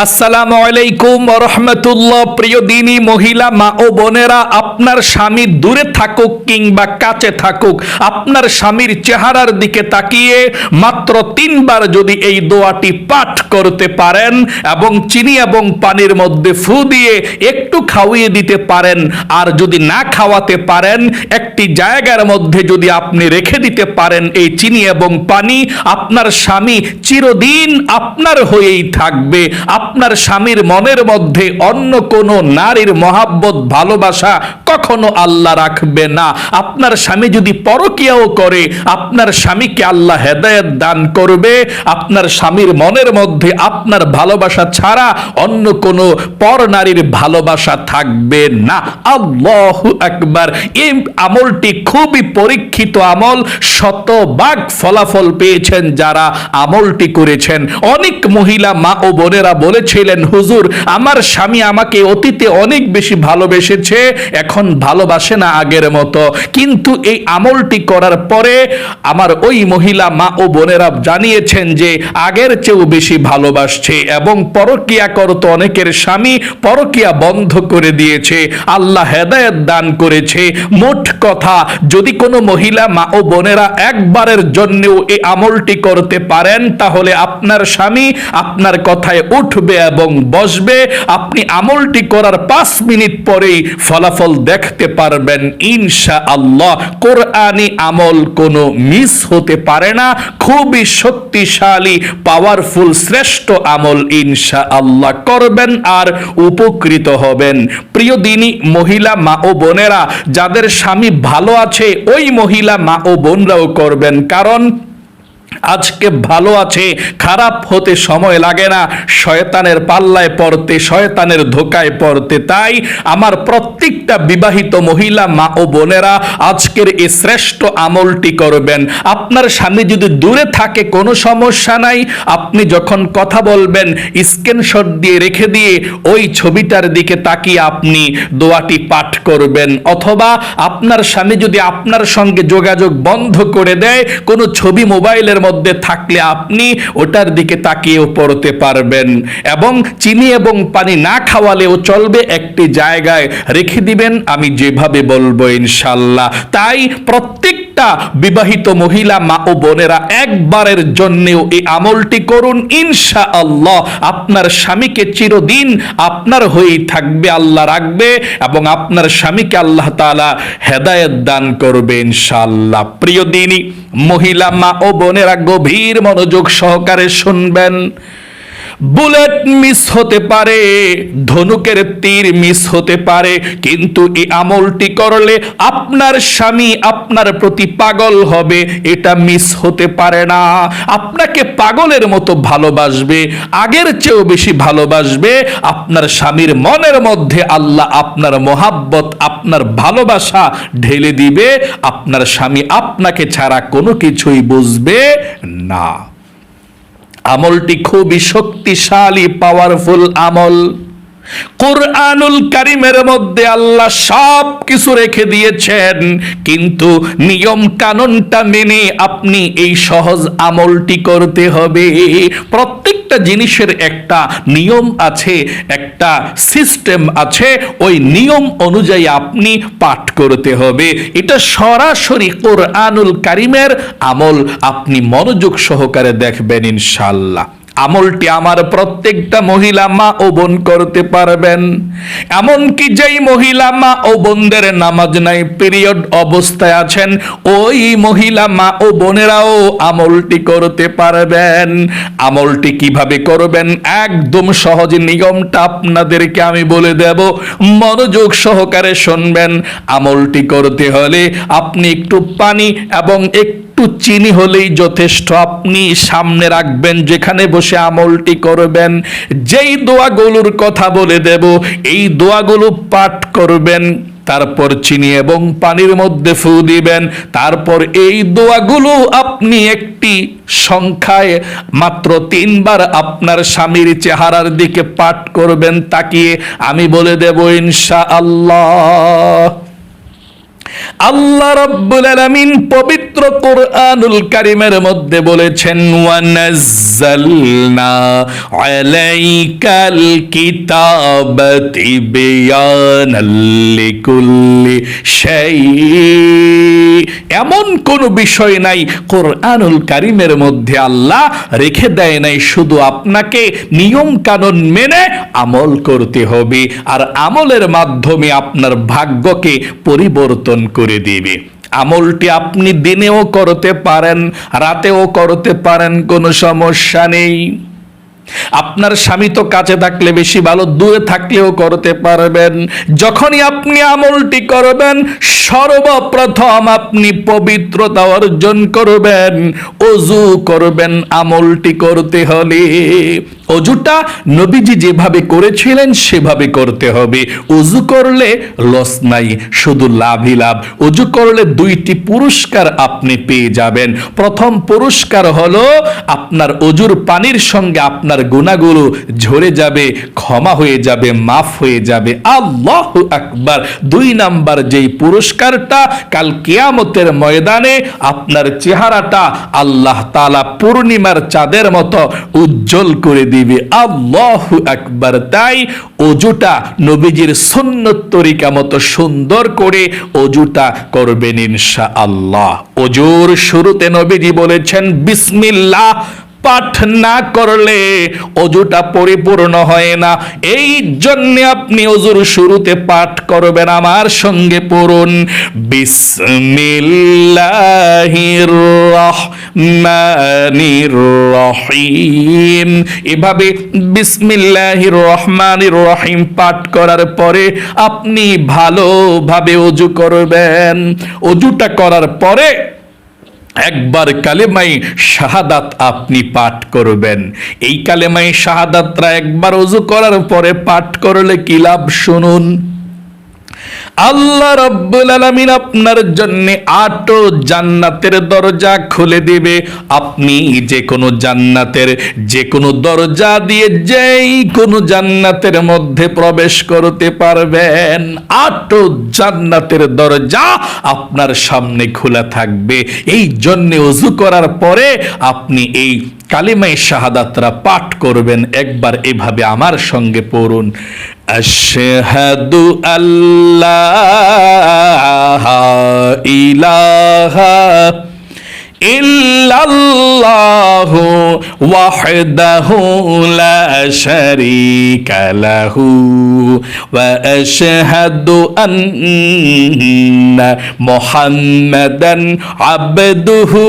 আসসালামু আলাইকুম ওয়া রাহমাতুল্লাহ। প্রিয় দিনী মহিলা মা ও বোনেরা, আপনার স্বামী দূরে থাকুক কিংবা কাছে থাকুক, আপনার স্বামীর চেহারার দিকে তাকিয়ে মাত্র 3 বার যদি এই দোয়াটি পাঠ করতে পারেন এবং চিনি এবং পানির মধ্যে ফু দিয়ে একটু খাওয়িয়ে দিতে পারেন, আর যদি না খাওয়াতে পারেন একটি জায়গার মধ্যে যদি আপনি রেখে দিতে পারেন এই চিনি এবং পানি, আপনার স্বামী চিরদিন আপনার হয়েই থাকবে। আপনার স্বামীর মনের মধ্যে অন্য কোনো নারীর মহাব্বত ভালোবাসা কখনো আল্লাহ রাখবে না। আপনার স্বামী যদি পরকীয়াও করে, আপনার স্বামীকে আল্লাহ হেদায়েত দান করবে। আপনার স্বামীর মনের মধ্যে আপনার ভালোবাসা ছাড়া অন্য কোনো পর নারীর ভালোবাসা থাকবে না। আল্লাহু আকবার। এই আমলটি খুবই পরীক্ষিত আমল, শতভাগ ফলাফল পেয়েছেন যারা আমলটি করেছেন। অনেক মহিলা মা ও বোনেরা বলেছিলেন, হুজুর আমার স্বামী আমাকে অতীতে অনেক বেশি ভালোবেসেছে, এখন ভালোবাসে না আগের মতো। কিন্তু এই আমলটি করার পরে আমার ওই মহিলা মা ও বোনেরা জানিয়েছেন যে আগের চেয়েও বেশি ভালোবাসছে এবং পরকীয়া করত অনেকের স্বামী পরকীয়া বন্ধ করে দিয়েছে, আল্লাহ হেদায়েত দান করেছে। মোট কথা, যদি কোনো মহিলা মা ও বোনেরা একবারের জন্যও এই আমলটি করতে পারেন তাহলে আপনার স্বামী আপনার কথায় উঠবে এবং বসবে। আপনি আমলটি করার 5 মিনিট পরেই ফলাফল দেখতে পারবেন ইনশাআল্লাহ। কোরআনি আমল কোনো মিস হতে পারে না, খুবই শক্তিশালী পাওয়ারফুল শ্রেষ্ঠ আমল ইনশাআল্লাহ করবেন আর উপকৃত হবেন। প্রিয় দিনী মহিলা মা ও বোনেরা, যাদের স্বামী ভালো আছে ওই মহিলা মা ও বোনরাও করবেন, কারণ আজকে ভালো আছে খারাপ হতে সময় লাগে না, শয়তানের পাল্লায় পড়তে, শয়তানের ধোকায় পড়তে। তাই আমার প্রত্যেকটা বিবাহিত মহিলা মা ও বোনেরা আজকের এই শ্রেষ্ঠ আমলটি করবেন। আপনার স্বামী যদি দূরে থাকে কোনো সমস্যা নাই, আপনি যখন কথা বলবেন স্ক্রিনশট দিয়ে রেখে দিয়ে ওই ছবিটার দিকে তাকিয়ে আপনি দোয়াটি পাঠ করবেন। অথবা আপনার স্বামী যদি আপনার সঙ্গে যোগাযোগ বন্ধ করে দেয়, কোনো ছবি মোবাইলের মধ্যে থাকলে আপনি ওটার দিকে তাকিয়েও পড়তে পারবেন। এবং চিনি এবং পানি না খাওয়ালেও চলবে, একটি জায়গায় রেখে দিবেন আমি যেভাবে বলবো ইনশাআল্লাহ। তাই প্রত্যেকটা বিবাহিত মহিলা মা ও বোনেরা একবারের জন্যও এই আমলটি করুন ইনশাআল্লাহ। আপনার স্বামীকে চিরদিন আপনার হয়েই থাকবে, আল্লাহ রাখবে এবং আপনার স্বামীকে আল্লাহ তাআলা হেদায়েত দান করবে ইনশাআল্লাহ। প্রিয় দিনী মহিলা মা ও বোনেরা গভীর মনোযোগ সহকারে শুনবেন। বুলেট মিস হতে পারে, ধনুকের তীর মিস হতে পারে, কিন্তু এই আমলটি করলে আপনার স্বামী আপনার প্রতি পাগল হবে, এটা মিস হতে পারে না। আপনাকে পাগলের মতো ভালোবাসবে, আগের চেয়েও বেশি ভালোবাসবে। আপনার স্বামীর মনের মধ্যে আল্লাহ আপনার মোহাব্বত, আপনার ভালোবাসা ঢেলে দিবে। আপনার স্বামী আপনাকে ছাড়া কোনো কিছুই বুঝবে না। আমলটি খুবই শক্তিশালী পাওয়ারফুল আমল। কুরআনুল কারীমের মধ্যে আল্লাহ সব কিছু রেখে দিয়েছেন, কিন্তু নিয়ম কানুনটা মেনে আপনি এই সহজ আমলটি করতে হবে। প্রত্যেকটা জিনিসের একটা নিয়ম আছে, একটা সিস্টেম আছে, ওই নিয়ম অনুযায়ী আপনি পাঠ করতে হবে। এটা সরাসরি কুরআনুল কারীমের আমল, আপনি মনোযোগ সহকারে দেখবেন ইনশাআল্লাহ। আমলটি আমার প্রত্যেকটা মহিলা মা ও বোন করতে পারবেন। এমনকি যেই মহিলা মা ও বোনদের নামাজ নাই, পিরিয়ড অবস্থায় আছেন, ওই মহিলা মা ও বোনেরাও আমলটি করতে পারবেন। আমলটি কিভাবে করবেন একদম সহজ, নিয়মটা আপনাদেরকে আমি বলে দেব, মনোযোগ সহকারে শুনবেন। আমলটি করতে হলে আপনি একটু পানি এবং একটু চিনি হলেই যথেষ্ট। আপনি সামনে রাখবেন যেখানে বসে আমলটি করবেন। যেই দোয়াগুলোর কথা বলে দেব এই দোয়াগুলো পাঠ করবেন, তারপর চিনি এবং পানির মধ্যে ফু দিবেন। তারপর এই দোয়াগুলো আপনি একটি সংখ্যায় মাত্র 3 বার আপনার স্বামীর চেহারার দিকে পাঠ করবেন তাকিয়ে। আমি বলে দেব ইনশাআল্লাহ। আল্লাহ রাব্বুল আলামিন পবিত্র কোরআনুল কারীমের মধ্যে বলেছেন, ওয়া নাযালনা আলাইকাল কিতাবা তিবয়ানাল লিকুল্লি শাই। এমন কোন বিষয় নাই কোরআনুল কারীমের মধ্যে আল্লাহ রেখে দেয় নাই, শুধু আপনাকে নিয়ম কানুন মেনে আমল করতে হবে, আর আমলের মাধ্যমে আপনার ভাগ্যকে পরিবর্তন করে দিবে। আমলটি আপনি দিনেও করতে পারেন, রাতেও করতে পারেন, কোনো সমস্যা নেই। আপনার স্বামী তো কাছে থাকলে বেশি ভালো, দূরে থাকলেও করতে পারবেন। যখনই আপনি আমলটি করবেন, সর্বপ্রথম আপনি পবিত্রতা অর্জন করবেন, ওযু করবেন। আমলটি করতে হলে ওযুটা নবীজি যেভাবে করেছিলেন সেভাবে করতে হবে। ওযু করলে লস নাই, শুধু লাভই লাভ। ওযু করলে দুইটি পুরস্কার আপনি পেয়ে যাবেন। প্রথম পুরস্কার হলো আপনার ওযুর পানির সঙ্গে আপনার গুনাহগুলো ঝরে যাবে, ক্ষমা হয়ে যাবে, মাফ হয়ে যাবে। আল্লাহু আকবার। 2 নাম্বার যেই পুরস্কারটা, কাল কিয়ামতের ময়দানে আপনার চেহারাটা আল্লাহ তাআলা পূর্ণিমার চাঁদের মতো উজ্জ্বল করে দিবে। আল্লাহু আকবার। তাই ওযুটা নবীজির সুন্নত তরিকা মতো সুন্দর করে ওযুটা করবেন ইনশাআল্লাহ। ওযুর শুরুতে নবীজি বলেছেন বিসমিল্লাহ পাঠ না করলে ওযুটা পরিপূর্ণ হয় না। এই জন্য আপনি ওযুর শুরুতে পাঠ করবেন। আমার সঙ্গে পড়ুন, বিসমিল্লাহির রহমানির রহিম। এভাবে বিসমিল্লাহির রহমানির রহিম পাঠ করার পরে আপনি ভালোভাবে ওযু করবেন। ওযুটা করার পরে একবার কালেমায়ে শাহাদাত আপনি পাঠ করবেন। এই কালেমায়ে শাহাদাতরা একবার ওযু করার পরে পাঠ করলে কি লাভ শুনুন। আল্লাহ রাব্বুল আলামিন আপনার জন্য 8 জান্নাতের দরজা খুলে দিবে। আপনি যে কোনো জান্নাতের যে কোনো দরজা দিয়ে যেই কোনো জান্নাতের মধ্যে প্রবেশ করতে পারবেন। 8 জান্নাতের দরজা আপনার সামনে খোলা থাকবে। এই জন্য ওযু করার পরে আপনি এই কালিমায়ে শাহাদাতরা পাঠ করবেন। একবার এভাবে আমার সঙ্গে পড়ুন, আশহাদু আল্লাহা ইলাহা ইল্লাল্লাহু ওয়াহদাহু লা শারীকা লাহু ওয়া আশহাদু আন্না মুহাম্মাদান আবদুহু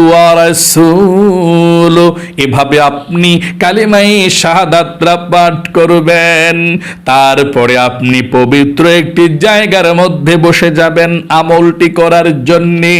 ওয়া রাসূলুহু। এভাবে আপনি কালিমায়ে শাহাদাতরা পাঠ করবেন। তারপরে আপনি পবিত্র একটি জায়গার মধ্যে বসে যাবেন আমলটি করার জন্যে।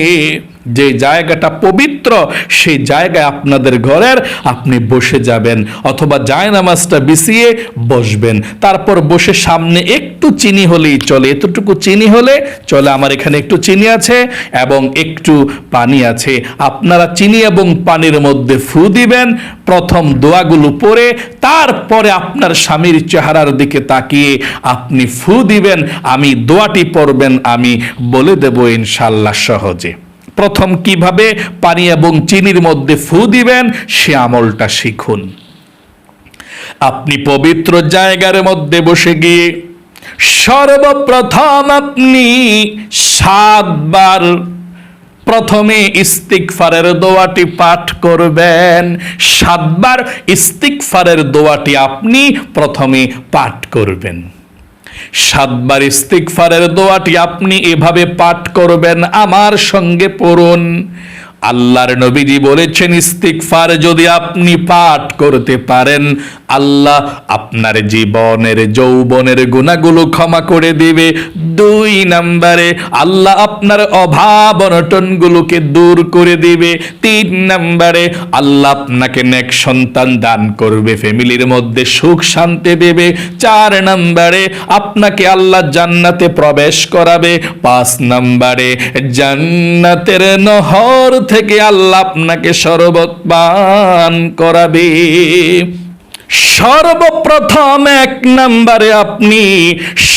যে জায়গাটা পবিত্র সেই জায়গায় আপনাদের ঘরের আপনি বসে যাবেন, অথবা জায়নামাজটা বিছিয়ে বসবেন। তারপর বসে সামনে একটু চিনি হলেই চলে, এতটুকু চিনি হলে চলে। আমার এখানে একটু চিনি আছে এবং একটু পানি আছে। আপনারা চিনি এবং পানির মধ্যে ফু দিবেন, প্রথম দোয়াগুলো পড়ে তারপরে আপনার স্বামীর চেহারার দিকে তাকিয়ে আপনি ফু দিবেন। আমি দোয়াটি পড়বেন, আমি বলে দেব ইনশাআল্লাহ সহজে। প্রথম কিভাবে পানি এবং চিনির মধ্যে ফু দিবেন সে আমলটা শিখুন। আপনি পবিত্র জায়গার মধ্যে বসে গিয়ে সর্বপ্রথম আপনি 7 বার প্রথমে ইস্তিগফারের দোয়াটি পাঠ করবেন। 7 বার ইস্তিগফারের দোয়াটি আপনি প্রথমে পাঠ করবেন। 7 বার ইস্তিগফারের দোয়াটি আপনি এভাবে পাঠ করবেন। আমার সঙ্গে পড়ুন। আল্লাহর নবীজি বলেছেন ইস্তিগফার যদি আপনি পাঠ করতে পারেন, আল্লাহ আপনার জীবনের যৌবনের গুনাহগুলো ক্ষমা করে দিবে। 2 নম্বরে আল্লাহ আপনার অভাব অনটনগুলোকে দূর করে দিবে। 3 নম্বরে আল্লাহ আপনাকে নেক সন্তান দান করবে, ফ্যামিলির মধ্যে সুখ শান্তি দেবে। 4 নম্বরে আপনাকে আল্লাহ জান্নাতে প্রবেশ করাবে। 5 নম্বরে জান্নাতের নহর থেকে আল্লাহ আপনাকে শরবত পান করাবে। সর্বপ্রথম 1 নম্বরে আপনি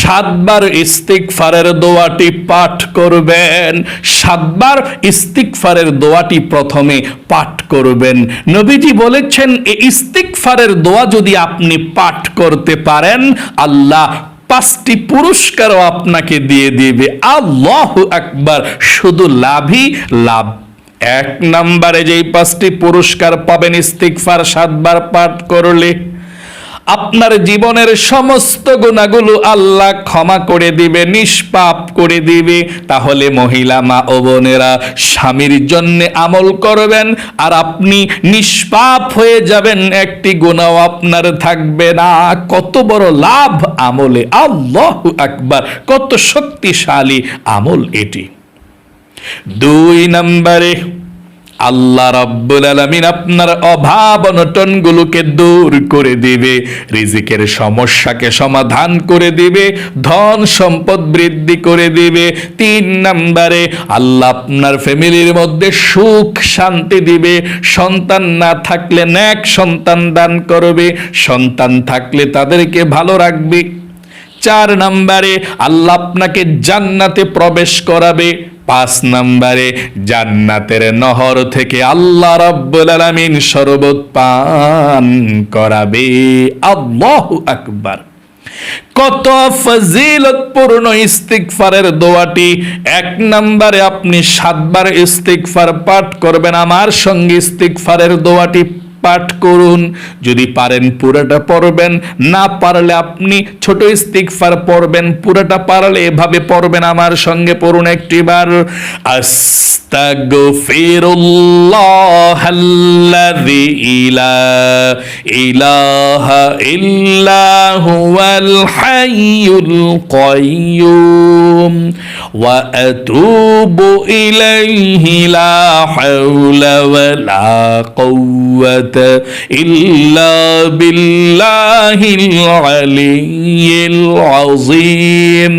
7 বার ইস্তিগফারের দোয়াটি পাঠ করবেন। 7 বার ইস্তিগফারের দোয়াটি প্রথমে পাঠ করবেন। নবীজি বলেছেন এই ইস্তিগফারের দোয়া যদি আপনি পাঠ করতে পারেন, আল্লাহ 5টি পুরস্কারও আপনাকে দিয়ে দিবে। আল্লাহু আকবার, শুধু লাভই লাভ। 1 নম্বরে যেই 5টি পুরস্কার পাবেন ইস্তিগফার 7 বার পাঠ করলে, আপনার জীবনের সমস্ত গুনাহগুলো আল্লাহ ক্ষমা করে দিবে, নিষ্পাপ করে দিবে। তাহলে মহিলা মা ও বোনেরা, স্বামীর জন্য আমল করবেন আর আপনি নিষ্পাপ হয়ে যাবেন, একটি গুনাহ আপনার থাকবে না। কত বড় লাভ আমলে! আল্লাহু আকবার, কত শক্তিশালী আমল এটি। 2 নম্বরে আল্লাহ রাব্বুল আলামিন আপনার অভাব অনটনগুলোকে দূর করে দিবে, রিজিকের সমস্যাকে সমাধান করে দিবে, ধন সম্পদ বৃদ্ধি করে দিবে। 3 নম্বরে আল্লাহ আপনার ফ্যামিলির মধ্যে সুখ শান্তি দিবে। সন্তান না থাকলে নেক সন্তান দান করবে, সন্তান থাকলে তাদেরকে ভালো রাখবে। 4 নম্বরে আল্লাহ আপনাকে জান্নাতে প্রবেশ করাবে। 5 নম্বরে জান্নাতের নহর থেকে আল্লাহ রাব্বুল আলামিন শরবত পান করাবে। আল্লাহু আকবার, কত ফজিলতপূর্ণ ইস্তিগফারের দোয়াটি। 1 নম্বরে আপনি 7 বার ইস্তিগফার পাঠ করবেন। আমার সঙ্গে ইস্তিগফারের দোয়াটি পাঠ করুন। যদি পারেন পুরোটা পড়বেন, না পারলে আপনি ছোট ইস্তিগফার পড়বেন, পুরোটা পারলে এভাবে পড়বেন। আমার সঙ্গে পড়ুন একটিবার। আস্তাগফিরুল্লাহাল্লাযী লা ইলাহা ইল্লা হুয়াল হাইয়ুল কাইয়্যুম ওয়া আতুবু ইলাইহি লা হাওলা ওয়া লা কুওয়াতা ইল্লা বিল্লাহিল আলিয়্যিল আযীম।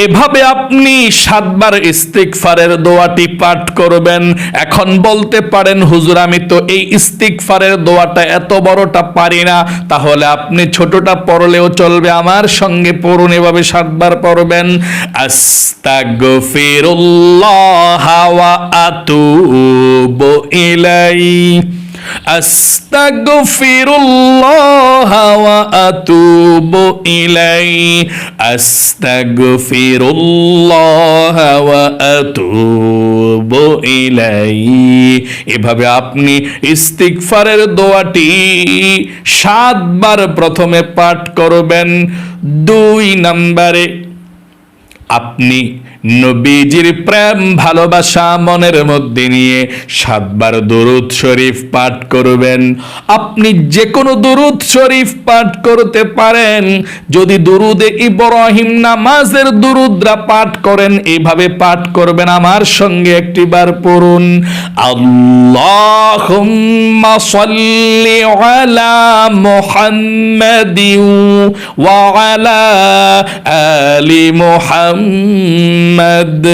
এভাবে আপনি 7 বার ইস্তিগফারের দোয়াটি পাঠ করবেন। এখন বলতে পারেন, হুজুর আমি তো এই ইস্তিগফারের দোয়াটা এত বড়টা পারি না, তাহলে আপনি ছোটটা পড়লেও চলবে। আমার সঙ্গে পড়ুন, এভাবে 7 বার পড়বেন। আস্তাগফিরুল্লাহ ওয়া আতুবু ইলাইহি, আস্তাগফিরুল্লাহ ওয়া আতুবু ইলাইহি, আস্তাগফিরুল্লাহ ওয়া আতুবু ইলাইহি। এভাবে আপনি ইস্তিগফারের দোয়াটি 7 বার প্রথমে পাঠ করবেন। 2 নম্বরে আপনি নবীজির প্রেম ভালোবাসা মনের মধ্যে নিয়ে 7 বার দরুদ শরীফ পাঠ করবেন। আপনি যে কোনো দরুদ শরীফ পাঠ করতে পারেন। যদি দরুদে ইব্রাহিম নামাজের দরুদরা পাঠ করেন, এইভাবে পাঠ করবেন। আমার সঙ্গে একটিবার পড়ুন। আল্লাহুম্মা সাল্লি আলা মুহাম্মাদিন ওয়া আলা আলি মুহাম্মাদ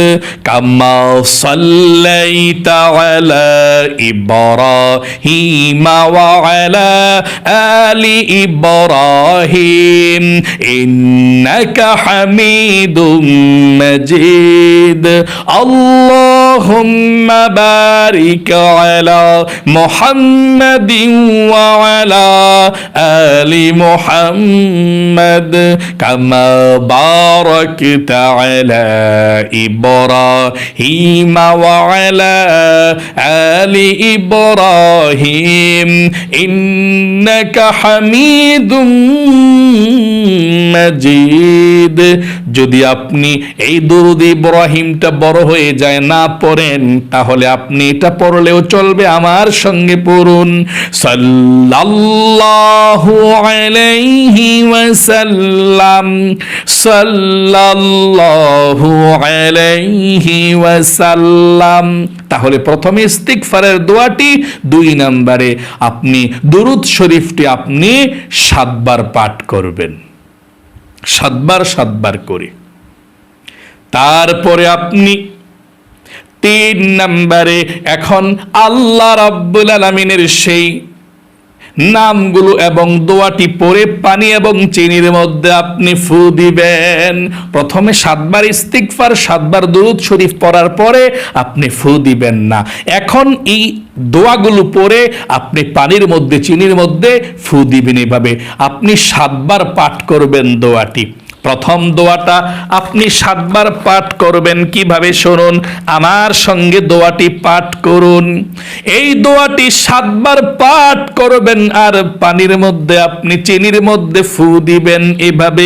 কামা সাল্লাইতা আলা ইব্রাহিম ওয়া আলা আলি ইব্রাহিম ইন্নাকা হামিদুম মাজিদ। আল্লাহুম্মা বারিক আলা মুহাম্মাদিন ওয়া আলা আলি মুহাম্মাদ কামা বারাকতা আলা ইব্রাহিম ওয়া আলা আলি ইব্রাহিম ইন্নাকা হামিদুম মাজিদ। যদি আপনি এই দরুদ ইব্রাহিমটা বড় হয়ে যায় না পড়েন, তাহলে আপনি এটা পড়লেও চলবে। আমার সঙ্গে পড়ুন। সাল্লাল্লাহু আলাইহি ওয়াসাল্লাম, সাল্লাল্লাহু আলাইহি ওয়াসাল্লাম। তাহলে প্রথমে ইস্তিগফারের দোয়াটি, 2 নম্বরে আপনি দরুদ শরীফটি আপনি 7 বার পাঠ করবেন, 7 বার করে। তারপরে আপনি 3 নম্বরে এখন আল্লাহ রাব্বুল আলামিনের সেই নামগুলো এবং দোয়াটি পড়ে পানি এবং চিনির মধ্যে আপনি ফু দিবেন। প্রথমে 7 বার ইস্তিগফার, 7 বার দুরূদ শরীফ পড়ার পরে আপনি ফু দিবেন না। এখন এই দোয়াগুলো পড়ে আপনি পানির মধ্যে চিনির মধ্যে ফু দিবেন। এভাবে আপনি 7 বার পাঠ করবেন দোয়াটি। প্রথম দোয়াটা আপনি 7 বার পাঠ করবেন। কিভাবে শুনুন, আমার সঙ্গে দোয়াটি পাঠ করুন। এই দোয়াটি 7 বার পাঠ করবেন আর পানির মধ্যে আপনি চিনির মধ্যে ফু দিবেন। এভাবে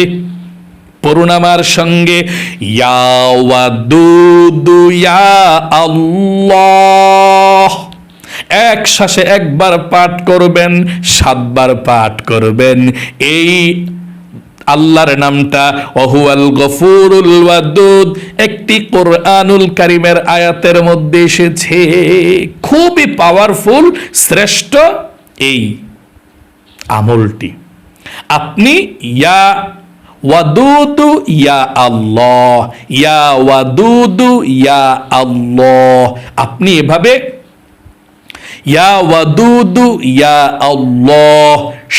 পড়ুন আমার সঙ্গে, ইয়া ওয়াদুদু ইয়া আল্লাহ। এক শ্বাসে একবার পাঠ করবেন, 7 বার পাঠ করবেন। এই আল্লাহর নামটা ওয়াহুয়াল গফুরুল ওয়াদুদ একটি কোরআনুল কারীমের আয়াতের মধ্যে এসেছে। খুবই পাওয়ারফুল, শ্রেষ্ঠ এই আমলটি। আপনি ইয়া ওয়াদুদু ইয়া আল্লাহ, ইয়া ওয়াদুদু ইয়া আল্লাহ, আপনি এভাবে ইয়া ওয়াদুদু ইয়া আল্লাহ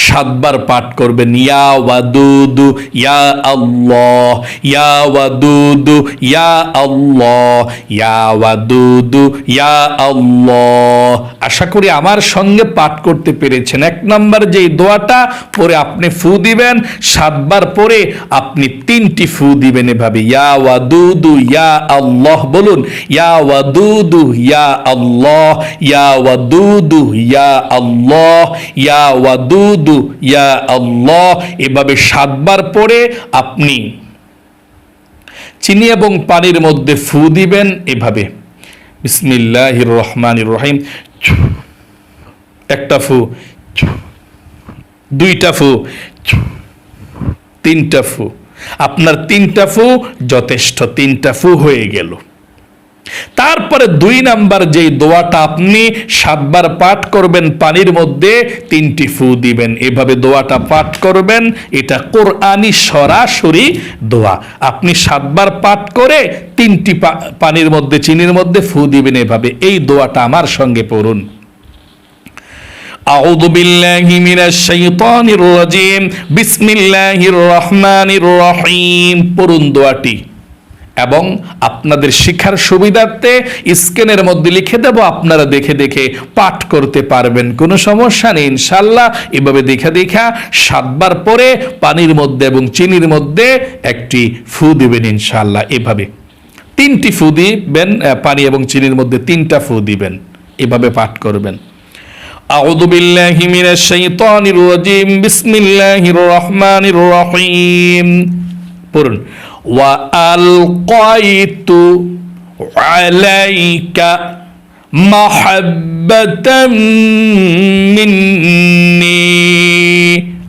7 বার পাঠ করবেন। ইয়া ওয়াদুদু ইয়া আল্লাহ, ইয়া ওয়াদুদু ইয়া আল্লাহ, ইয়া ওয়াদুদু ইয়া আল্লাহ। আশা করি আমার সঙ্গে পাঠ করতে পেরেছেন। 1 নম্বর যে দোয়াটা পরে আপনি ফু দিবেন, 7 বার পরে আপনি 3টি ফু দিবেন। এভাবে ইয়া ওয়াদুদু ইয়া আল্লাহ বলুন, ইয়া ওয়াদুদু ইয়া আল্লাহ, ইয়া ওয়াদুদু ইয়া আল্লাহ, ইয়া ওয়াদুদু ইয়া আল্লাহ। এভাবে 7 বার পরে আপনি চিনি এবং পানির মধ্যে ফু দিবেন। এভাবে বিসমিল্লাহির রহমানির রহিম, একটা ফু, 2টা ফু, 3টা ফু। আপনার 3টা ফু যথেষ্ট, 3টা ফু হয়ে গেল। তারপরে 2 নাম্বার যেই দোয়াটা আপনি 7 বার পাঠ করবেন, পানির মধ্যে 3টি ফু দিবেন। এভাবে দোয়াটা পাঠ করবেন। এটা কোরআনি সরাসরি দোয়া। আপনি 7 বার পাঠ করে 3টি পানির মধ্যে চিনির মধ্যে ফু দিবেন। এভাবে এই দোয়াটা আমার সঙ্গে পড়ুন। আউযু বিল্লাহি মিনাশ শাইতানির রাজিম, বিসমিল্লাহির রহমানির রহিম। পড়ুন দোয়াটি। এবং আপনাদের শিক্ষার সুবিধার্থে স্ক্রিনের মধ্যে লিখে দেব, আপনারা দেখে দেখে পাঠ করতে পারবেন, কোনো সমস্যা নেই ইনশাআল্লাহ। এভাবে দেখা 7 বার পরে পানির মধ্যে এবং চিনির মধ্যে একটি ফু দিবেন ইনশাআল্লাহ। এভাবে 3টি ফু দিবেন, পানি এবং চিনির মধ্যে 3টা ফু দিবেন। এভাবে পাঠ করবেন। আউযু বিল্লাহি মিনাশ শাইতানির রাজিম, বিসমিল্লাহির রহমানির রহিম। পড়ুন, ওয়া আলকাইতু আলাইকা মাহাব্বাতাম মিন্নি।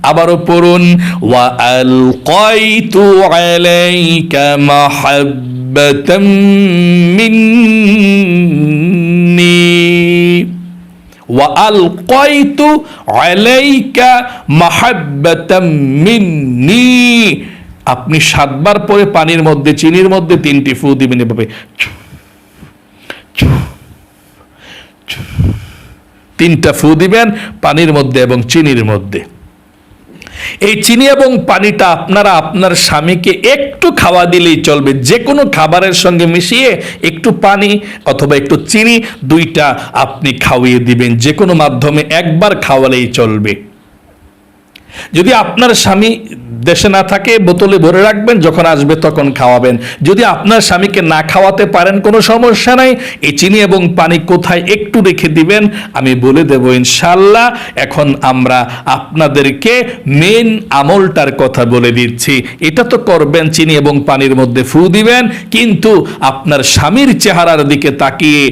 আবারও পড়ুন, ওয়া আলকাইতু আলাইকা মাহাব্বাতাম মিন্নি, ওয়া আলকাইতু আলাইকা মাহাব্বাতাম মিন্নি। আপনি 7 বার পরে পানির মধ্যে চিনির মধ্যে 3টি ফু দিবেন। এভাবে 3টা ফু দিবেন পানির মধ্যে এবং চিনির মধ্যে। এই চিনি এবং পানিটা আপনারা আপনার স্বামীকে একটু খাওয়া দিলেই চলবে। যে কোনো খাবারের সঙ্গে মিশিয়ে একটু পানি অথবা একটু চিনি 2টা আপনি খাওয়িয়ে দিবেন। যে কোনো মাধ্যমে একবার খাওয়ালেই চলবে। যদি আপনার স্বামী দেশে না থাকে, বোতলে ভরে রাখবেন, যখন আসবে তখন খাওয়াবেন। যদি আপনার স্বামীকে না খাওয়াতে পারেন, কোনো সমস্যা নাই। এই চিনি এবং পানি কোথায় একটু রেখে দিবেন আমি বলে দেব ইনশাআল্লাহ। এখন আমরা আপনাদেরকে মেন আমলটার কথা বলে দিচ্ছি। এটা তো করবেন, চিনি এবং পানির মধ্যে ফু দিবেন, কিন্তু আপনার স্বামীর চেহারার দিকে তাকিয়ে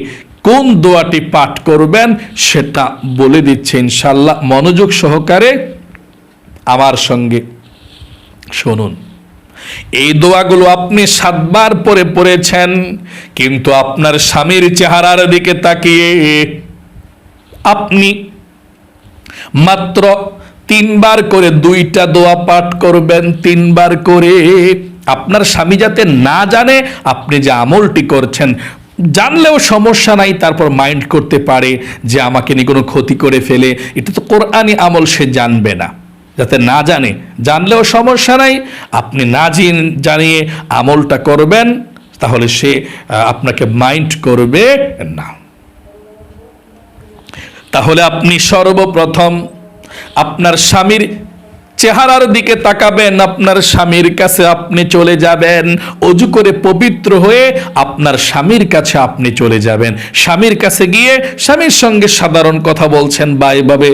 কোন দোয়াটি পাঠ করবেন সেটা বলে দিচ্ছে ইনশাআল্লাহ। মনোযোগ সহকারে আমার সঙ্গে শুনুন। এই দোয়াগুলো আপনি 7 বার পরে পড়েছেন, কিন্তু আপনার স্বামীর চেহারার দিকে তাকিয়ে আপনি মাত্র 3 বার করে 2টা দোয়া পাঠ করবেন। 3 বার করে, আপনার স্বামী যাতে না জানে আপনি যে আমলটি করছেন। জানলেও সমস্যা নাই, তারপর মাইন্ড করতে পারে যে আমাকে নিয়ে কোনো ক্ষতি করে ফেলে, এটা তো কোরআনি আমল সে জানবে না। যাতে না জানে, জানলেও সমস্যা নাই, আপনি না জানিয়ে আমলটা করবেন, তাহলে সে আপনাকে মাইন্ড করবে না। তাহলে আপনি সর্বপ্রথম আপনার স্বামীর চেহারার দিকে তাকাবেন, আপনার স্বামীর কাছে আপনি চলে যাবেন, অজু করে পবিত্র হয়ে আপনার স্বামীর কাছে আপনি চলে যাবেন। স্বামীর কাছে গিয়ে স্বামীর সঙ্গে সাধারণ কথা বলছেন বা এভাবে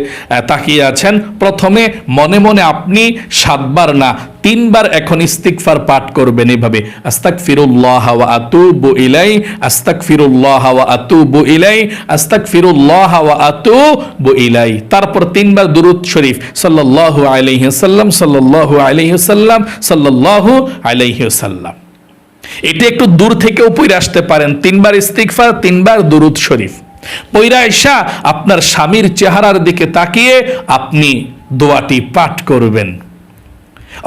তাকিয়ে আছেন। প্রথমে মনে মনে আপনি 7 বার না 3 বার এখন ইস্তিগফার পাঠ করবেন এভাবে, আস্তাগফিরুল্লাহ ওয়া আতুবু ইলাই, আস্তাগফিরুল্লাহ ওয়া আতুবু ইলাই, আস্তাগফিরুল্লাহ ওয়া আতুবু ইলাই। তারপর 3 বার দুরূদ শরীফ সাল্লাল্লাহু আলাইহি ওয়াসাল্লাম, সাল্লাল্লাহু আলাইহি ওয়াসাল্লাম, সাল্লাল্লাহু আলাইহি ওয়াসাল্লাম। এটা একটু দূর থেকেও পড়ে আসতে পারেন। 3 বার ইস্তিগফার, 3 বার দুরূদ শরীফ পড়ে আইসা আপনার স্বামীর চেহারার দিকে তাকিয়ে আপনি দোয়াটি পাঠ করবেন।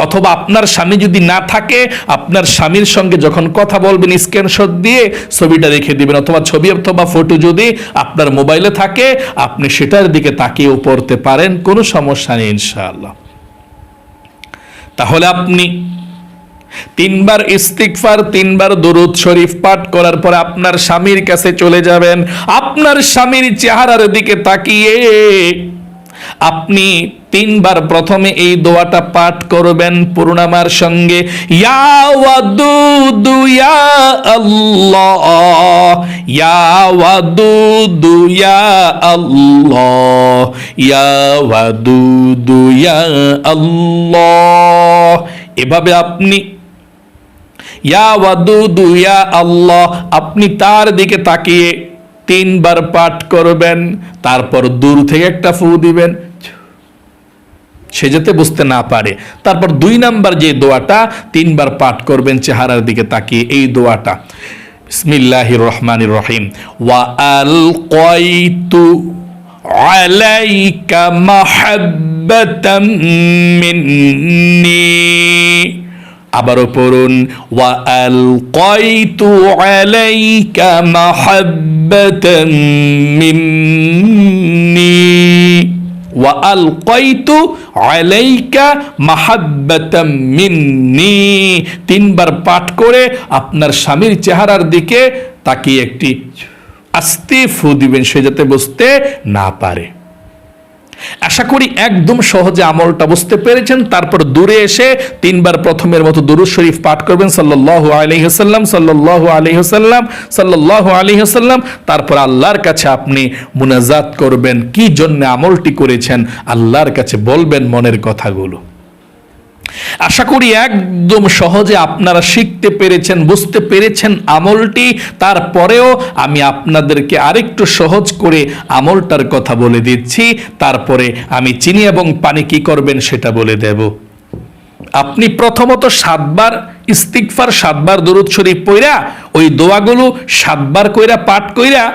অথবা আপনার স্বামী যদি না থাকে, আপনার স্বামীর সঙ্গে যখন কথা বলবেন স্ক্রিনশট দিয়ে ছবিটা রেখে দিবেন, অথবা ছবি অথবা ফটো যদি আপনার মোবাইলে থাকে আপনি সেটার দিকে তাকিয়েও পড়তে পারেন, কোনো সমস্যা নেই ইনশাআল্লাহ। তাহলে আপনি 3 বার ইস্তিগফার, 3 বার দুরূদ শরীফ পাঠ করার পরে আপনার স্বামীর কাছে চলে যাবেন। আপনার স্বামীর চেহারার দিকে তাকিয়ে আপনি 3 বার প্রথমে এই দোয়াটা পাঠ করবেন পুরনামার সঙ্গে, ইয়া ওয়াদুদু ইয়া আল্লাহ, ইয়া ওয়াদুদু ইয়া আল্লাহ, ইয়া ওয়াদুদু ইয়া আল্লাহ। এভাবে আপনি ইয়া ওয়াদুদু ইয়া আল্লাহ আপনি তার দিকে তাকিয়ে 3 বার পাঠ করবেন। তারপর দূর থেকে একটা ফু দিবেন, সে যাতে বুঝতে না পারে। তারপর 2 নাম্বার যে দোয়াটা 3 বার পাঠ করবেন চেহারার দিকে তাকিয়ে, এই দোয়াটা বিসমিল্লাহির রহমানির রহিম, ওয়া আলকাইতু আলাইকা মাহাব্বাতাম মিন্নি। আবারও পড়ুন, ওয়া আলকাইতু আলাইকা মাহাব্বাতাম মিন্নি, ওয়া আলকাইতু আলাইকা মাহাব্বাতাম মিন্নি। 3 বার পাঠ করে আপনার স্বামীর চেহারার দিকে তাকিয়ে একটি আস্তে ফু দিবেন, সে যাতে বুঝতে না পারে। আশা করি একদম সহজে আমলটা বুঝতে পেরেছেন। তারপর দূরে এসে 3 বার প্রথমের মতো দুরূদ শরীফ পাঠ করবেন, সাল্লাল্লাহু আলাইহি ওয়াসাল্লাম, সাল্লাল্লাহু আলাইহি ওয়াসাল্লাম, সাল্লাল্লাহু আলাইহি ওয়াসাল্লাম। তারপর আল্লাহর কাছে আপনি মুনাজাত করবেন, কি জন্য আমলটি করেছেন আল্লাহর কাছে বলবেন মনের কথাগুলো। আশা করি একদম সহজে আপনারা শিখতে পেরেছেন, বুঝতে পেরেছেন আমলটি। তারপরেও আমি আপনাদেরকে আরেকটু সহজ করে আমলটার কথা বলে দিচ্ছি, তারপরে আমি চিনি এবং পানি কি করবেন সেটা বলে দেব। আপনি প্রথমত 7 বার ইস্তিগফার, 7 বার দুরূদ শরীফ পড়া ওই দোয়াগুলো 7 বার কইরা পাঠ কইরা,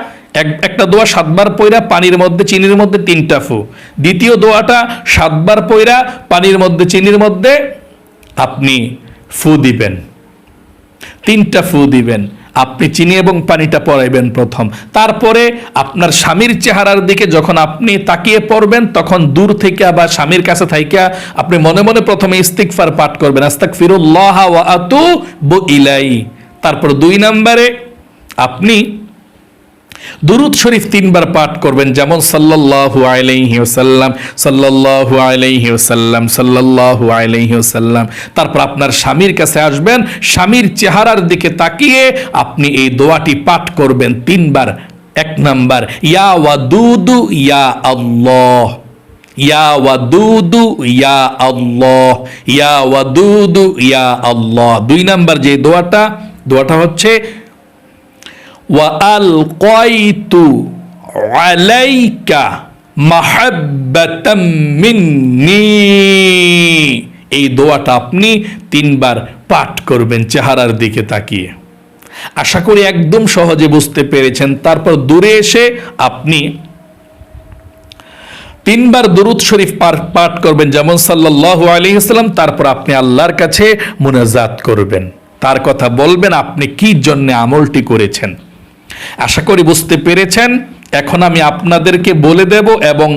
একটা দোয়া 7 বার পয়রা পানির মধ্যে চিনির মধ্যে 3টা ফু, দ্বিতীয় দোয়াটা 7 বার পয়রা পানির মধ্যে চিনির মধ্যে আপনি ফু দিবেন, 3টা ফু দিবেন। আপনি চিনি এবং পানিটা পড়াইবেন প্রথম। তারপরে আপনার স্বামীর চেহারার দিকে যখন আপনি তাকিয়ে পড়বেন, তখন দূর থেকে আবার স্বামীর কাছে থাইকা আপনি মনে মনে প্রথমে ইস্তিগফার পাঠ করবেন, আস্তাগফিরুল্লাহ ওয়া আতুবু ইলাই। তারপর 2 নম্বরে আপনি দুরূদ শরীফ 3 বার পাঠ করবেন, যেমন সাল্লাল্লাহু আলাইহি ওয়াসাল্লাম, সাল্লাল্লাহু আলাইহি ওয়াসাল্লাম, সাল্লাল্লাহু আলাইহি ওয়াসাল্লাম। তারপর আপনার স্বামীর কাছে আসবেন, স্বামীর চেহারার দিকে তাকিয়ে আপনি এই দোয়াটি পাঠ করবেন 3 বার। 1 নাম্বার, ইয়া ওয়াদুদু ইয়া আল্লাহ, ইয়া ওয়াদুদু ইয়া আল্লাহ, ইয়া ওয়াদুদু ইয়া আল্লাহ। 2 নাম্বার যে দোয়াটা হচ্ছে ওয়া আলকাইতু আলাইকা মাহাব্বাতাম মিন্নি। এই দোয়াটা আপনি 3 বার পাঠ করবেন চেহারার দিকে তাকিয়ে। আশা করি একদম সহজে বুঝতে পেরেছেন। তারপর দূরে এসে আপনি 3 বার দুরূদ শরীফ পাঠ করবেন, যেমন সাল্লাল্লাহু আলাইহি ওয়াসাল্লাম। তারপর আপনি আল্লাহর কাছে মুনাজাত করবেন, তার কথা বলবেন আপনি কি জন্য আমলটি করেছেন। আশা করি বুঝতে পেরেছেন। এখন আমি আপনাদেরকে বলে দেব এবং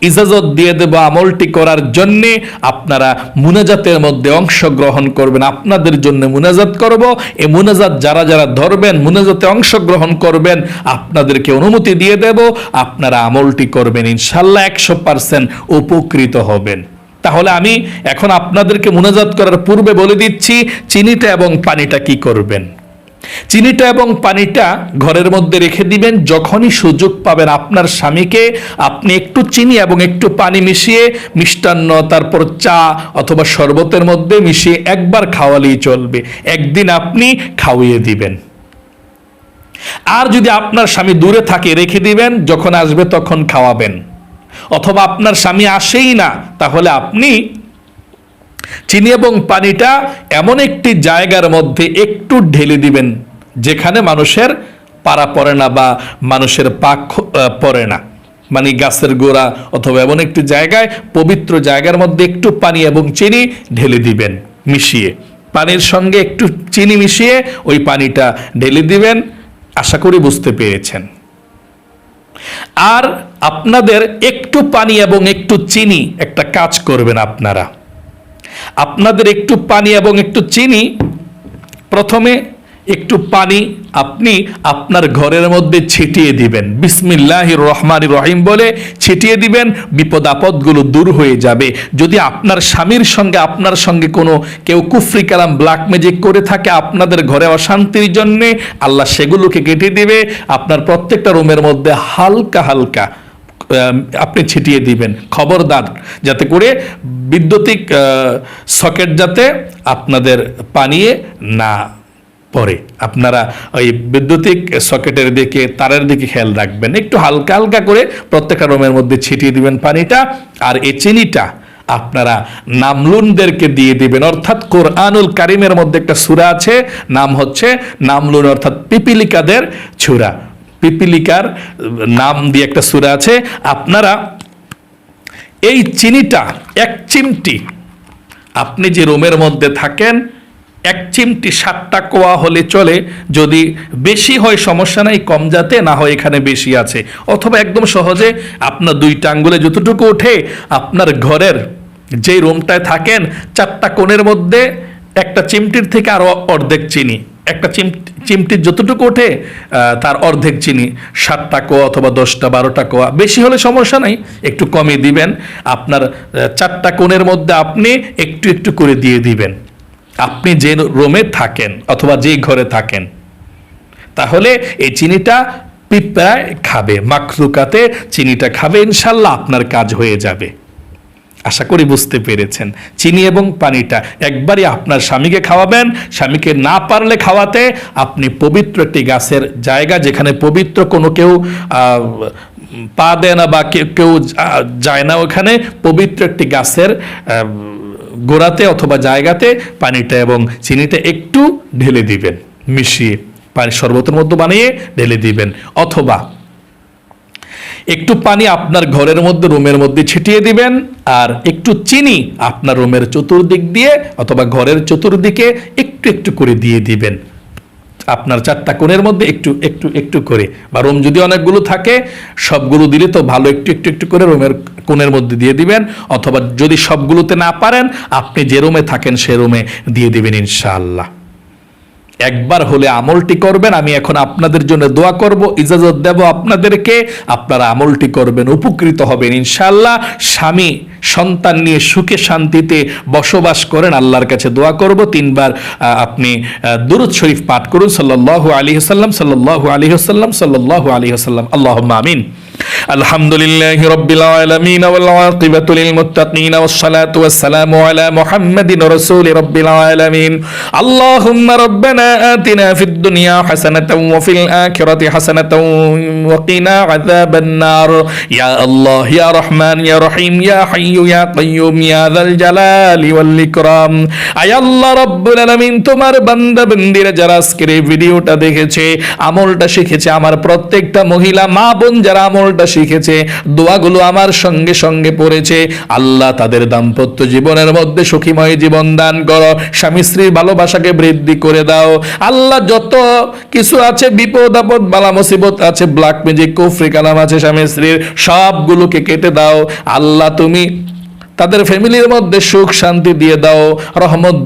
ইজাজত দিয়ে দেব আমলটি করার জন্যে। আপনারা মুনাজাতের মধ্যে অংশগ্রহণ করবেন। আপনাদের জন্য মুনাজাত করব। এই মুনাজাত যারা যারা ধরবেন, মুনাজাতে অংশগ্রহণ করবেন, আপনাদেরকে অনুমতি দিয়ে দেব। আপনারা আমলটি করবেন, ইনশাল্লাহ 100% উপকৃত হবেন। তাহলে আমি এখন আপনাদেরকে মুনাজাত করার পূর্বে বলে দিচ্ছি চিনিটা এবং পানিটা কি করবেন। চিনিটা এবং পানিটা ঘরের মধ্যে রেখে দিবেন। যখনই সুযোগ পাবেন আপনার স্বামীকে আপনি একটু চিনি এবং একটু পানি মিশিয়ে মিষ্টান্ন, তারপর চা অথবা শরবতের মধ্যে মিশিয়ে একবার খাওয়ালেই চলবে। একদিন আপনি খাওয়িয়ে দিবেন। আর যদি আপনার স্বামী দূরে থাকে, রেখে দিবেন, যখন আসবে তখন খাওয়াবেন। অথবা আপনার স্বামী আসেই না, তাহলে আপনি চিনি এবং পানিটা এমন একটি জায়গার মধ্যে একটু ঢেলে দিবেন যেখানে মানুষের পাড়া পড়ে না বা মানুষের পাক পড়ে না, মানে গাছের গোড়া অথবা এমন একটি জায়গায়, পবিত্র জায়গার মধ্যে একটু পানি এবং চিনি ঢেলে দিবেন মিশিয়ে। পানির সঙ্গে একটু চিনি মিশিয়ে ওই পানিটা ঢেলে দিবেন। আশা করি বুঝতে পেরেছেন। আর আপনাদের একটু পানি এবং একটু চিনি একটা কাজ করবেন আপনাদের একটু পানি এবং একটু চিনি, প্রথমে একটু পানি আপনি আপনার ঘরের মধ্যে ছিটিয়ে দিবেন। বিসমিল্লাহির রহমানির রহিম বলে ছিটিয়ে দিবেন। বিপদ আপদগুলো দূর হয়ে যাবে। যদি আপনার স্বামীর সঙ্গে আপনার সঙ্গে কোনো কেউ কুফরি কালাম, ব্ল্যাক ম্যাজিক করে থাকে আপনাদের ঘরে অশান্তির জন্যে, আল্লাহ সেগুলোকে কেটে দিবে। আপনার প্রত্যেকটা রুমের মধ্যে হালকা হালকা আপনি ছিটিয়ে দিবেন। খবরদার যাতে করে বৈদ্যুতিক সকেট যাতে আপনাদের পানিয়ে না পরে। আপনারা ওই বৈদ্যুতিক সকেটের দিকে, তারের দিকে খেয়াল রাখবেন। একটু হালকা হালকা করে প্রত্যেকটা রুমের মধ্যে ছিটিয়ে দিবেন পানিটা। আর এই চিনিটা আপনারা নামলুনদেরকে দিয়ে দিবেন। অর্থাৎ কোরআনুল কারিমের মধ্যে একটা সূরা আছে, নাম হচ্ছে নামলুন, অর্থাৎ পিপিলিকাদের সূরা। পিপিলিকার নাম দিয়ে একটা সূরা আছে। আপনারা এই চিনিটা 1 চিমটি, আপনি যে রুমের মধ্যে থাকেন 1 চিমটি 7টা কোয়া হলে চলে। যদি বেশি হয় সমস্যা নাই, কম যাতে না হয় এখানে বেশি আছে। অথবা একদম সহজে আপনার 2টা আঙ্গুলে যতটুকু ওঠে, আপনার ঘরের যে রুমটায় থাকেন 4টা কোণের মধ্যে একটা চিমটির থেকে আরো অর্ধেক চিনি, একটা চিমটির যতটুকু ওঠে তার অর্ধেক চিনি, 7টা কোয়া অথবা 10টা 12টা কোয়া, বেশি হলে সমস্যা নাই, একটু কমিয়ে দিবেন। আপনার 4টা কোণের মধ্যে আপনি একটু একটু করে দিয়ে দিবেন, আপনি যে রুমে থাকেন অথবা যে ঘরে থাকেন। তাহলে এই চিনিটা পিঁপড়ায় খাবে, মাখলুকাতে চিনিটা খাবে, ইনশাল্লাহ আপনার কাজ হয়ে যাবে। আশা করি বুঝতে পেরেছেন। চিনি এবং পানিটা একবারই আপনার স্বামীকে খাওয়াবেন। স্বামীকে না পারলে খাওয়াতে আপনি পবিত্র একটি গাছের জায়গা, যেখানে পবিত্র কোনো কেউ পা দেয় না বা কেউ যায় না, ওখানে পবিত্র একটি গাছের গোড়াতে অথবা জায়গাতে পানিটা এবং চিনিটা একটু ঢেলে দিবেন, মিশিয়ে পানি শরবতের মধ্যে বানিয়ে ঢেলে দিবেন। অথবা একটু পানি আপনার ঘরের মধ্যে, রুমের মধ্যে ছিটিয়ে দিবেন। আর একটু চিনি আপনার রুমের চতুর্দিক দিয়ে অথবা ঘরের চতুর্দিকে একটু একটু করে দিয়ে দিবেন। আপনার 4টা কোণের মধ্যে একটু একটু একটু করে, বা রুম যদি অনেকগুলো থাকে সবগুলো দিলে তো ভালো, একটু একটু একটু করে রুমের কোণের মধ্যে দিয়ে দিবেন। অথবা যদি সবগুলোতে না পারেন, আপনি যে রুমে থাকেন সে রুমে দিয়ে দিবেন ইনশাআল্লাহ। একবার হলে আমলটি করবেন। আমি এখন আপনাদের জন্য দোয়া করব, ইজাজত দেব আপনাদেরকে, আপনারা আমলটি করবেন, উপকৃত হবেন ইনশাআল্লাহ। স্বামী সন্তান নিয়ে সুখে শান্তিতে বসবাস করেন, আল্লাহর কাছে দোয়া করব। 3 বার আপনি দুরূদ শরীফ পাঠ করুন, সাল্লাল্লাহু আলাইহি ওয়াসাল্লাম, সাল্লাল্লাহু আলাইহি ওয়াসাল্লাম, সাল্লাল্লাহু আলাইহি ওয়াসাল্লাম। আল্লাহুম্মা আমিন। আলহামদুলিল্লাহি রাব্বিল আলামিন ওয়াল আকিবাতু লিল মুত্তাকিন ওয়াসসালাতু ওয়াসসালামু আলা মুহাম্মাদিন রাসূলি রাব্বিল আলামিন। আল্লাহুম্মা রাব্বানা আতিনা ফিদ দুনিয়া হাসানাতাও ওয়া ফিল আখিরাতি হাসানাতাও ওয়া কিনা আযাবান নার। ইয়া আল্লাহ, ইয়া রহমান, ইয়া রহিম, ইয়া হাইয়্যু ইয়া কাইয়্যুম, ইয়া যাল জালালি ওয়াল ইকরাম। আয় আল্লাহ রাব্বুল আলামিন, তোমার বান্দা বান্দীরা যারা আজকের এই ভিডিওটা দেখেছে, আমলটা শিখেছে, আমার প্রত্যেকটা মহিলা মা বোন যারা আমল আমলটা শিখেছে, দোয়াগুলো আমার সঙ্গে সঙ্গে পড়েছে, আল্লাহ তাদের দাম্পত্য জীবনের মধ্যে সুখীময় জীবন দান করো, স্বামী স্ত্রীর ভালোবাসাকে বৃদ্ধি করে দাও। আল্লাহ যত কিছু আছে, বিপদ আপদ বালা মুসিবত আছে, ব্ল্যাক ম্যাজিক কুফরি কালাম আছে স্বামী স্ত্রীর, সবগুলোকে কেটে দাও। আল্লাহ তুমি তাদের ফ্যামিলির মধ্যে সুখ শান্তি দিয়ে দাও, রহমত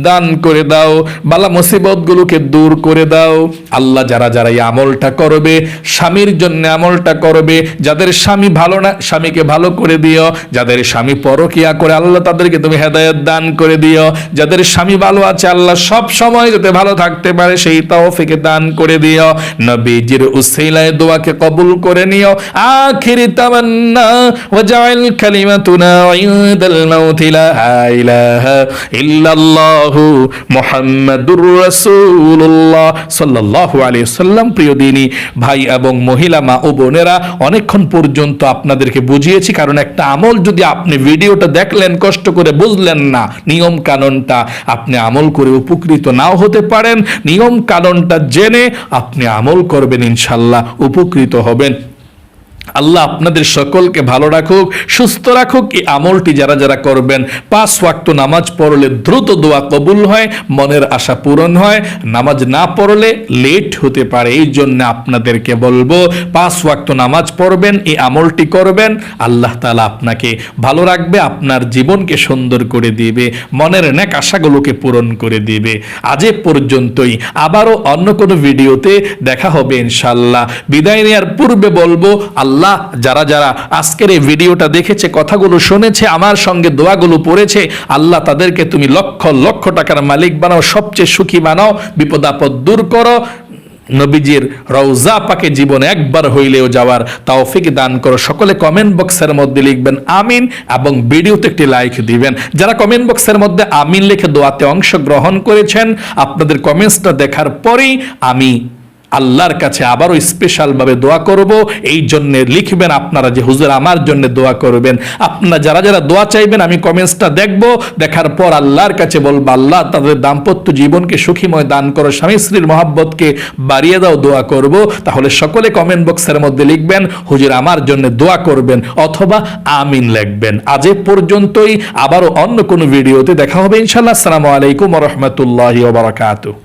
দান করে দাও, বালা মুসিবত গুলোকে দূর করে দাও। আল্লাহ যারা যারা এই আমলটা করবে, স্বামীর জন্য আমলটা করবে, যাদের স্বামী ভালো না স্বামীকে ভালো করে দিও, যাদের স্বামী পরকিয়া করে আল্লাহ তাদেরকে তুমি হেদায়েত দান করে দিও, যাদের স্বামী ভালো আছে আল্লাহ সব সময় যাতে ভালো থাকতে পারে সেই তৌফিক দান করে দিও। নবীজির উসিলায় দোয়াকে কবুল করে নিও। আখিরি তামান্না ওয়াজআল কালিমাতুনা ইনদাল মাউতি লা ইলাহা ইল্লাল্লাহ মুহাম্মাদুর রাসূলুল্লাহ সাল্লাল্লাহু আলাইহি ওয়াসাল্লাম। প্রিয় দিনী ভাই এবং মহিলা মা ও বোনেরা, অনেকক্ষণ পর্যন্ত আপনাদেরকে বুঝিয়েছি, কারণ একটা আমল যদি আপনি ভিডিওটা দেখলেন, কষ্ট করে বুঝলেন না নিয়ম কানুনটা, আপনি আমল করে উপকৃত নাও হতে পারেন। নিয়ম কানুনটা জেনে আপনি আমল করবেন, ইনশাআল্লাহ উপকৃত হবেন। আল্লাহ আপনাদের সকলকে ভালো রাখুক, সুস্থ রাখুক। এই আমলটি যারা যারা করবেন, 5 ওয়াক্ত নামাজ পড়লে দ্রুত দোয়া কবুল হয়, মনের আশা পূরণ হয়। নামাজ না পড়লে লেট হতে পারে, এই জন্য আপনাদেরকে বলবো 5 ওয়াক্ত নামাজ পড়বেন, এই আমলটি করবেন। আল্লাহ তাআলা আপনাকে ভালো রাখবে, আপনার জীবনকে সুন্দর করে দিবে, মনের নেক আশাগুলোকে পূরণ করে দিবে। আজ এ পর্যন্তই, আবারও অন্য কোনো ভিডিওতে দেখা হবে ইনশাআল্লাহ। বিদায় নেওয়ার পূর্বে বলবো, আল্লাহ যারা যারা আজকের এই ভিডিওটা দেখেছে, কথাগুলো শুনেছে, আমার সঙ্গে দোয়াগুলো পড়েছে, আল্লাহ তাদেরকে তুমি লক্ষ লক্ষ টাকার মালিক বানাও, সবচেয়ে সুখী বানাও, বিপদ আপদ দূর করো। নবীজির রওজা পাকে জীবনে একবার হইলেও যাওয়ার তৌফিক দান করো। সকলে কমেন্ট বক্সের মধ্যে লিখবেন আমিন এবং ভিডিওতে একটি লাইক দিবেন। যারা কমেন্ট বক্সের মধ্যে আমিন লিখে দোয়াতে অংশগ্রহণ করেছেন, আপনাদের কমেন্টসটা দেখার পরেই আমি আল্লাহর কাছে আবারও স্পেশাল ভাবে দোয়া করব। এই জন্য লিখবেন আপনারা যে হুজুর আমার জন্য দোয়া করবেন। আপনারা যারা যারা দোয়া চাইবেন, আমি কমেন্টসটা দেখব, দেখার পর আল্লাহর কাছে বলবো, আল্লাহ তাদের দাম্পত্য জীবনকে সুখীময় দান করো, স্বামী স্ত্রীর মহব্বতকে বাড়িয়ে দাও, দোয়া করব। তাহলে সকলে কমেন্ট বক্সের মধ্যে লিখবেন হুজুর আমার জন্য দোয়া করবেন, অথবা আমিন লিখবেন। আজ এ পর্যন্তই, আবারও অন্য কোনো ভিডিওতে দেখা হবে ইনশাআল্লাহ। আসসালামু আলাইকুম ওয়া রাহমাতুল্লাহি ওয়া বারাকাতুহু।